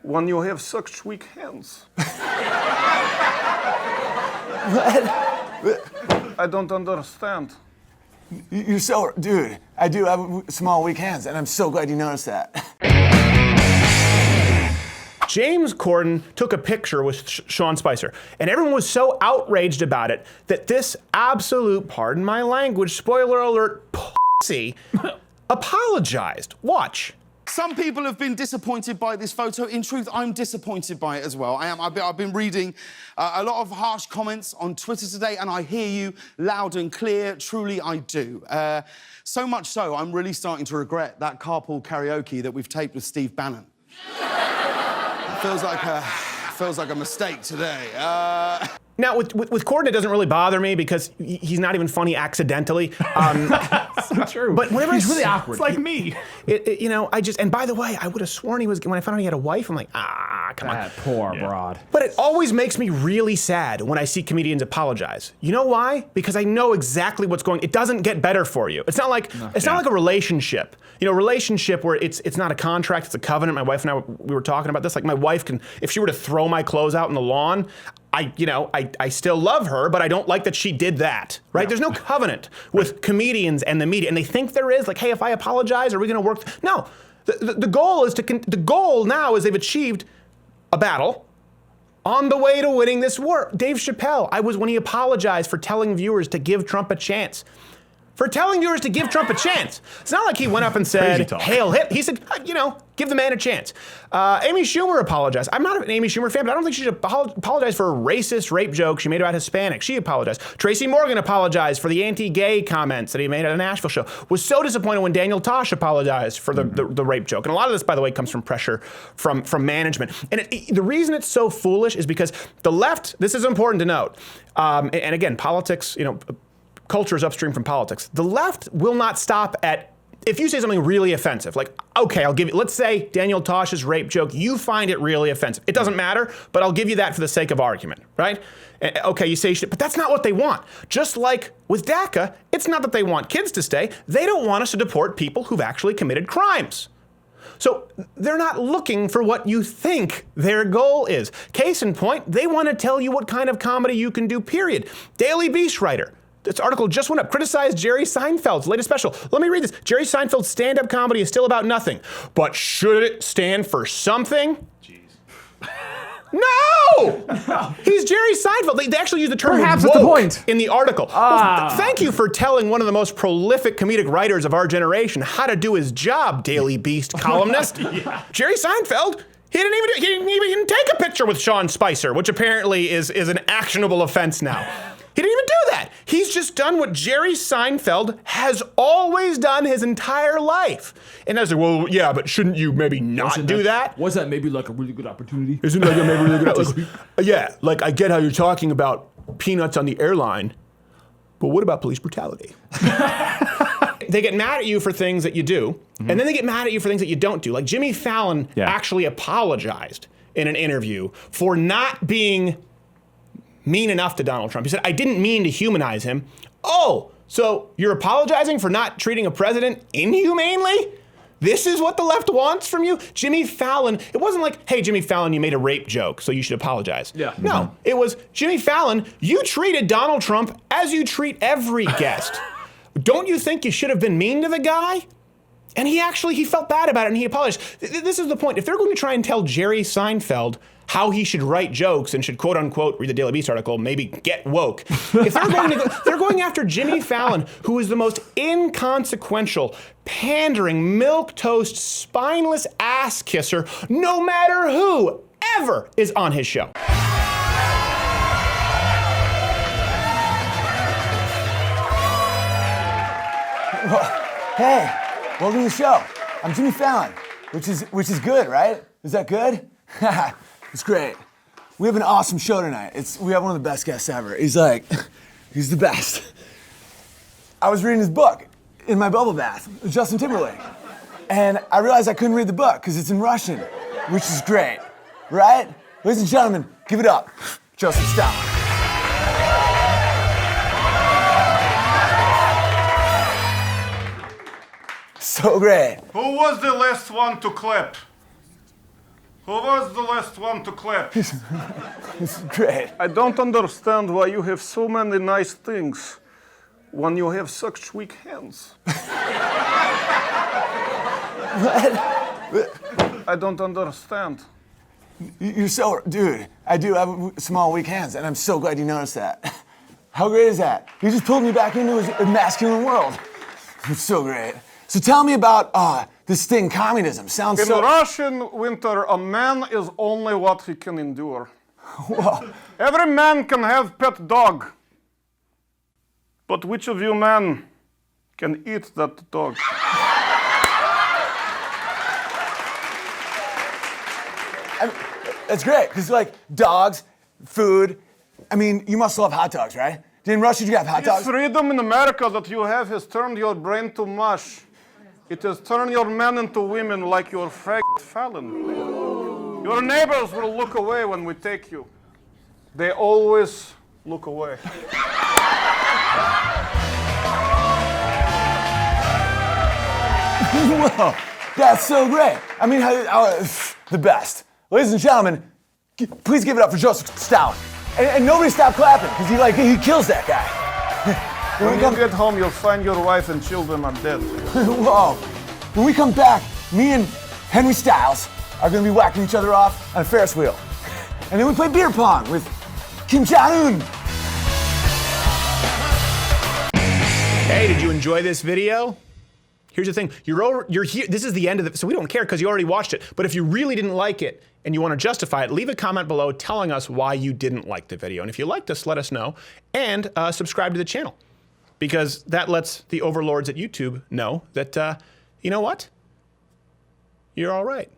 when you have such weak hands. What? I don't understand. You're so, dude, I do have small, weak hands, and I'm so glad you noticed that. James Corden took a picture with Sean Spicer, and everyone was so outraged about it that this absolute, pardon my language, spoiler alert, pussy, apologized. Watch. Some people have been disappointed by this photo. In truth, I'm disappointed by it as well. I've been reading a lot of harsh comments on Twitter today, and I hear you loud and clear. Truly, I do. So much so, I'm really starting to regret that carpool karaoke that we've taped with Steve Bannon. Feels like a mistake today. Now, with Corden, it doesn't really bother me because he's not even funny accidentally. So true. But whenever he's really awkward. It's like me. You know, and by the way, I would have sworn he was, when I found out he had a wife, I'm like, come on. That poor broad. But it always makes me really sad when I see comedians apologize. You know why? Because I know exactly what's going on. It doesn't get better for you. It's not like not like a relationship. You know, a relationship where it's not a contract, it's a covenant. My wife and I, we were talking about this. Like my wife can, if she were to throw my clothes out in the lawn, I still love her, but I don't like that she did that, right? Yeah. There's no covenant with comedians and the media, and they think there is. Like, hey, if I apologize, are we going to work? No, the goal is the goal now is they've achieved a battle on the way to winning this war. Dave Chappelle, when he apologized for telling viewers to give Trump a chance. For telling viewers to give Trump a chance. It's not like he went up and said, hail Hitler. He said, give the man a chance. Amy Schumer apologized. I'm not an Amy Schumer fan, but I don't think she should apologize for a racist rape joke she made about Hispanics. She apologized. Tracy Morgan apologized for the anti-gay comments that he made at a Nashville show. Was so disappointed when Daniel Tosh apologized for the rape joke. And a lot of this, by the way, comes from pressure from management. And the reason it's so foolish is because the left, this is important to note, and again, politics, culture is upstream from politics. The left will not stop at, if you say something really offensive, like, okay, I'll give you, let's say Daniel Tosh's rape joke, you find it really offensive. It doesn't matter, but I'll give you that for the sake of argument, right? Okay, you say shit, but that's not what they want. Just like with DACA, it's not that they want kids to stay, they don't want us to deport people who've actually committed crimes. So they're not looking for what you think their goal is. Case in point, they want to tell you what kind of comedy you can do, period. Daily Beast writer. This article just went up, criticized Jerry Seinfeld's latest special. Let me read this. Jerry Seinfeld's stand-up comedy is still about nothing. But should it stand for something? Jeez. No! He's Jerry Seinfeld. They actually use the term perhaps woke at the point in the article. Well, thank you for telling one of the most prolific comedic writers of our generation how to do his job, Daily Beast columnist. Jerry Seinfeld, he didn't even take a picture with Sean Spicer, which apparently is an actionable offense now. He didn't even do that. He's just done what Jerry Seinfeld has always done his entire life. And I was like, well, yeah, but shouldn't you maybe not do that? Was that maybe like a really good opportunity? Isn't that maybe a really good opportunity? Yeah, like I get how you're talking about peanuts on the airline, but what about police brutality? They get mad at you for things that you do, and then they get mad at you for things that you don't do. Like Jimmy Fallon actually apologized in an interview for not being mean enough to Donald Trump. He said, I didn't mean to humanize him. Oh, so you're apologizing for not treating a president inhumanely? This is what the left wants from you? Jimmy Fallon, it wasn't like, hey, Jimmy Fallon, you made a rape joke, so you should apologize. Yeah. No, it was, Jimmy Fallon, you treated Donald Trump as you treat every guest. Don't you think you should have been mean to the guy? And he felt bad about it and he apologized. This is the point. If they're going to try and tell Jerry Seinfeld how he should write jokes and should quote unquote read the Daily Beast article, maybe get woke. If they're going after Jimmy Fallon, who is the most inconsequential, pandering, milquetoast, spineless ass kisser, no matter who ever is on his show. Hey, welcome to the show. I'm Jimmy Fallon, which is good, right? Is that good? It's great. We have an awesome show tonight. We have one of the best guests ever. He's the best. I was reading his book in my bubble bath with Justin Timberlake. And I realized I couldn't read the book because it's in Russian, which is great, right? Ladies and gentlemen, give it up. Joseph Stalin. So great. Who was the last one to clap? Who was the last one to clap? This is great. I don't understand why you have so many nice things when you have such weak hands. I don't understand. You're so, dude, I do have small, weak hands, and I'm so glad you noticed that. How great is that? You just pulled me back into a masculine world. It's so great. So tell me about this thing, communism. Sounds In so... Russian winter, a man is only what he can endure. Whoa. Every man can have pet dog. But which of you men can eat that dog? That's great, because like dogs, food, I mean, you must love hot dogs, right? In Russia, you have hot This dogs? freedom in America that you have has turned your brain to mush. It has turned your men into women like your faggot Fallon. Your neighbors will look away when we take you. They always look away. Whoa, that's so great. I mean, the best. Ladies and gentlemen, please give it up for Joseph Stalin. And nobody stop clapping, because he kills that guy. When you get home, you'll find your wife and children are dead. Whoa. When we come back, me and Henry Styles are going to be whacking each other off on a Ferris wheel. And then we play beer pong with Kim Jong-un. Hey, did you enjoy this video? Here's the thing, you're here, this is the end of it, so we don't care because you already watched it. But if you really didn't like it and you want to justify it, leave a comment below telling us why you didn't like the video. And if you liked us, let us know. And subscribe to the channel, because that lets the overlords at YouTube know that, you know what? You're all right.